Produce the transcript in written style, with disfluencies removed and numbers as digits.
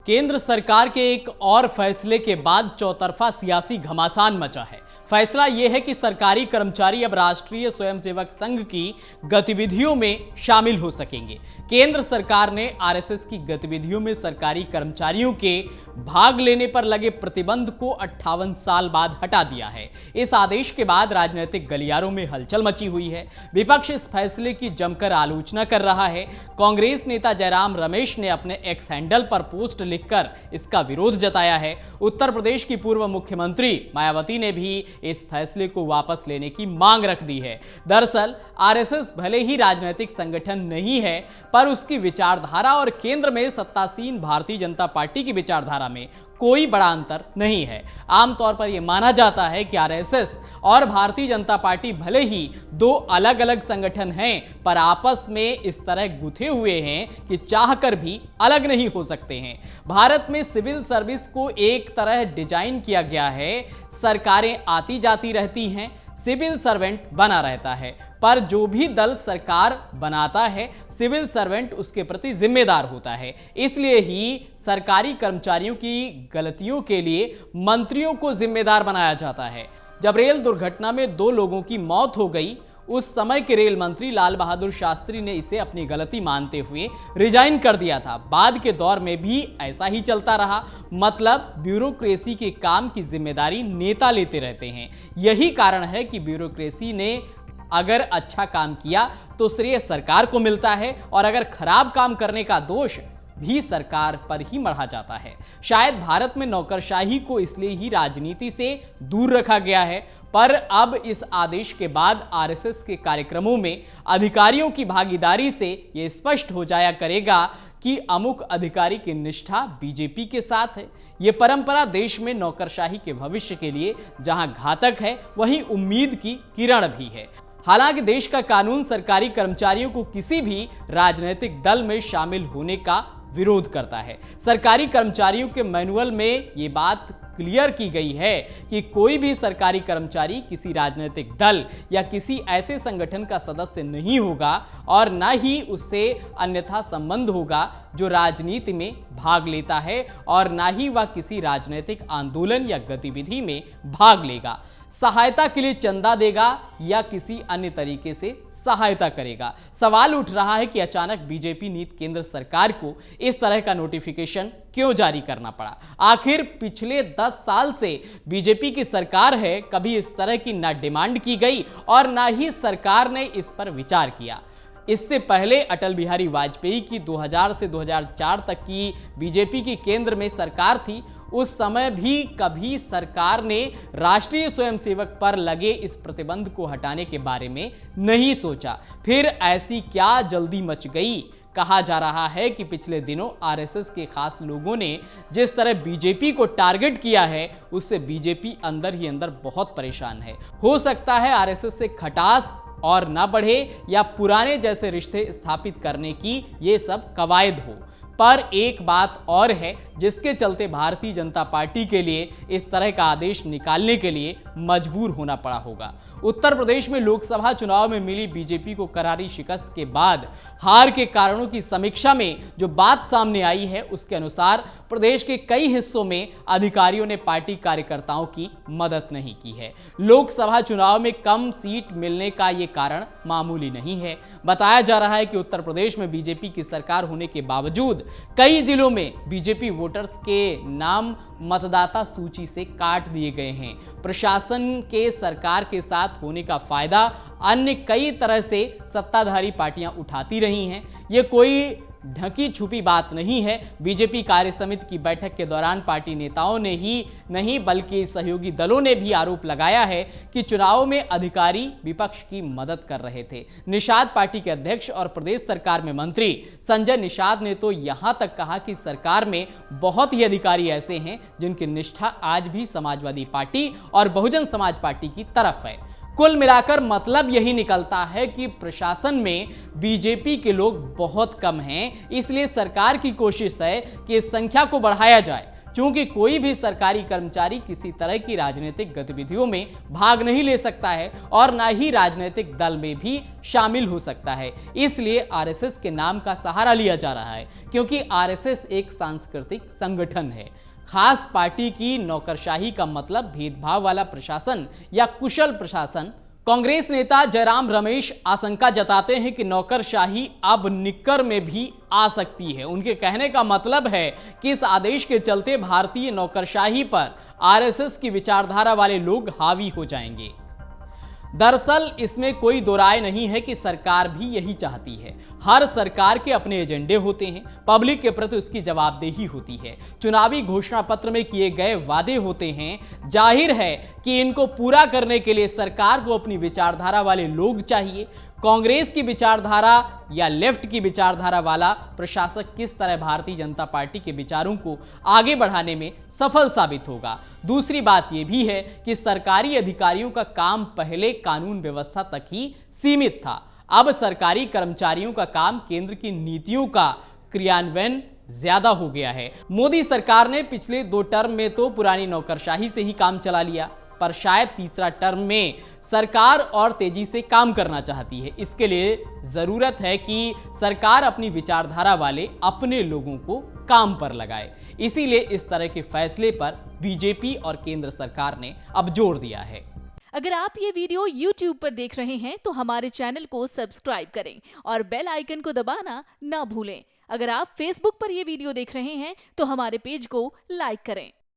केंद्र सरकार के एक और फैसले के बाद चौतरफा सियासी घमासान मचा है। फैसला यह है कि सरकारी कर्मचारी अब राष्ट्रीय स्वयंसेवक संघ की गतिविधियों में शामिल हो सकेंगे। केंद्र सरकार ने आरएसएस की गतिविधियों में सरकारी कर्मचारियों के भाग लेने पर लगे प्रतिबंध को 58 साल बाद हटा दिया है। इस आदेश के बाद राजनीतिक गलियारों में हलचल मची हुई है। विपक्ष इस फैसले की जमकर आलोचना कर रहा है। कांग्रेस नेता जयराम रमेश ने अपने एक्स हैंडल पर पोस्ट लिखकर इसका विरोध जताया है। उत्तर प्रदेश की पूर्व मुख्यमंत्री मायावती ने भी इस फैसले को वापस लेने की मांग रख दी है। दरअसल आरएसएस भले ही राजनीतिक संगठन नहीं है, पर उसकी विचारधारा और केंद्र में सत्तासीन भारतीय जनता पार्टी की विचारधारा में कोई बड़ा अंतर नहीं है। आमतौर पर यह माना जाता है कि आरएसएस और भारतीय जनता पार्टी भले ही दो अलग अलग संगठन हैं, पर आपस में इस तरह गुथे हुए हैं कि चाहकर भी अलग नहीं हो सकते हैं। भारत में सिविल सर्विस को एक तरह डिजाइन किया गया है। सरकारें आती जाती रहती हैं, सिविल सर्वेंट बना रहता है, पर जो भी दल सरकार बनाता है सिविल सर्वेंट उसके प्रति जिम्मेदार होता है। इसलिए ही सरकारी कर्मचारियों की गलतियों के लिए मंत्रियों को जिम्मेदार बनाया जाता है। जब रेल दुर्घटना में 2 लोगों की मौत हो गई, उस समय के रेल मंत्री लाल बहादुर शास्त्री ने इसे अपनी गलती मानते हुए रिजाइन कर दिया था। बाद के दौर में भी ऐसा ही चलता रहा। मतलब ब्यूरोक्रेसी के काम की जिम्मेदारी नेता लेते रहते हैं। यही कारण है कि ब्यूरोक्रेसी ने अगर अच्छा काम किया तो श्रेय सरकार को मिलता है, और अगर खराब काम करने का दोष भी सरकार पर ही मढ़ा जाता है। शायद भारत में नौकरशाही को इसलिए ही राजनीति से दूर रखा गया है, पर अब इस आदेश के बाद आरएसएस के कार्यक्रमों में अधिकारियों की भागीदारी से यह स्पष्ट हो जाया करेगा कि अमुक अधिकारी की निष्ठा बीजेपी के साथ है। यह परंपरा देश में नौकरशाही के भविष्य के लिए जहां घातक है, वहीं उम्मीद की किरण भी है। हालांकि देश का कानून सरकारी कर्मचारियों को किसी भी राजनीतिक दल में शामिल होने का विरोध करता है। सरकारी कर्मचारियों के मैनुअल में ये बात क्लियर की गई है कि कोई भी सरकारी कर्मचारी किसी राजनीतिक दल या किसी ऐसे संगठन का सदस्य नहीं होगा, और न ही उससे अन्यथा संबंध होगा जो राजनीति में भाग लेता है, और न ही वह किसी राजनीतिक आंदोलन या गतिविधि में भाग लेगा, सहायता के लिए चंदा देगा या किसी अन्य तरीके से सहायता करेगा। सवाल उठ रहा है कि अचानक बीजेपी नीति केंद्र सरकार को इस तरह का नोटिफिकेशन क्यों जारी करना पड़ा। आखिर पिछले 10 साल से बीजेपी की सरकार है, कभी इस तरह की ना डिमांड की गई और ना ही सरकार ने इस पर विचार किया। इससे पहले अटल बिहारी वाजपेयी की 2000 से 2004 तक की बीजेपी की केंद्र में सरकार थी। उस समय भी कभी सरकार ने राष्ट्रीय स्वयंसेवक पर लगे इस प्रतिबंध को हटाने के बारे में नहीं सोचा। फिर ऐसी क्या जल्दी मच गई। कहा जा रहा है कि पिछले दिनों आरएसएस के खास लोगों ने जिस तरह बीजेपी को टारगेट किया है, उससे बीजेपी अंदर ही अंदर बहुत परेशान है। हो सकता है आरएसएस से खटास और ना बढ़े या पुराने जैसे रिश्ते स्थापित करने की ये सब कवायद हो। पर एक बात और है जिसके चलते भारतीय जनता पार्टी के लिए इस तरह का आदेश निकालने के लिए मजबूर होना पड़ा होगा। उत्तर प्रदेश में लोकसभा चुनाव में मिली बीजेपी को करारी शिकस्त के बाद हार के कारणों की समीक्षा में जो बात सामने आई है, उसके अनुसार प्रदेश के कई हिस्सों में अधिकारियों ने पार्टी कार्यकर्ताओं की मदद नहीं की है। लोकसभा चुनाव में कम सीट मिलने का ये कारण मामूली नहीं है। बताया जा रहा है कि उत्तर प्रदेश में बीजेपी की सरकार होने के बावजूद कई जिलों में बीजेपी वोटर्स के नाम मतदाता सूची से काट दिए गए हैं। प्रशासन के सरकार के साथ होने का फायदा अन्य कई तरह से सत्ताधारी पार्टियां उठाती रही हैं। ये कोई ढकी छुपी बात नहीं है। बीजेपी कार्य समिति की बैठक के दौरान पार्टी नेताओं ने ही नहीं बल्कि सहयोगी दलों ने भी आरोप लगाया है कि चुनाव में अधिकारी विपक्ष की मदद कर रहे थे। निषाद पार्टी के अध्यक्ष और प्रदेश सरकार में मंत्री संजय निषाद ने तो यहां तक कहा कि सरकार में बहुत ही अधिकारी ऐसे हैं जिनकी निष्ठा आज भी समाजवादी पार्टी और बहुजन समाज पार्टी की तरफ है। कुल मिलाकर मतलब यही निकलता है कि प्रशासन में बीजेपी के लोग बहुत कम हैं। इसलिए सरकार की कोशिश है कि इस संख्या को बढ़ाया जाए। चूंकि कोई भी सरकारी कर्मचारी किसी तरह की राजनीतिक गतिविधियों में भाग नहीं ले सकता है और ना ही राजनीतिक दल में भी शामिल हो सकता है। इसलिए आरएसएस के नाम का सहारा लिया जा रहा है, क्योंकि आरएसएस एक सांस्कृतिक संगठन है। खास पार्टी की नौकरशाही का मतलब भेदभाव वाला प्रशासन या कुशल प्रशासन। कांग्रेस नेता जयराम रमेश आशंका जताते हैं कि नौकरशाही अब निक्कर में भी आ सकती है। उनके कहने का मतलब है कि इस आदेश के चलते भारतीय नौकरशाही पर आरएसएस की विचारधारा वाले लोग हावी हो जाएंगे। दरअसल इसमें कोई दो राय नहीं है कि सरकार भी यही चाहती है। हर सरकार के अपने एजेंडे होते हैं, पब्लिक के प्रति उसकी जवाबदेही होती है, चुनावी घोषणा पत्र में किए गए वादे होते हैं। जाहिर है कि इनको पूरा करने के लिए सरकार को अपनी विचारधारा वाले लोग चाहिए। कांग्रेस की विचारधारा या लेफ्ट की विचारधारा वाला प्रशासक किस तरह भारतीय जनता पार्टी के विचारों को आगे बढ़ाने में सफल साबित होगा। दूसरी बात यह भी है कि सरकारी अधिकारियों का काम पहले कानून व्यवस्था तक ही सीमित था। अब सरकारी कर्मचारियों का काम केंद्र की नीतियों का क्रियान्वयन ज्यादा हो गया है। मोदी सरकार ने पिछले 2 टर्म में तो पुरानी नौकरशाही से ही काम चला लिया, पर शायद तीसरा टर्म में सरकार और तेजी से काम करना चाहती है। इसके लिए जरूरत है कि सरकार अपनी विचारधारा वाले अपने लोगों को काम पर लगाए। इसीलिए इस तरह के फैसले पर बीजेपी और केंद्र सरकार ने अब जोर दिया है। अगर आप ये वीडियो YouTube पर देख रहे हैं तो हमारे चैनल को सब्सक्राइब करें और बेल आइकन को दबाना ना भूलें। अगर आप Facebook पर ये वीडियो देख रहे हैं तो हमारे पेज को लाइक करें।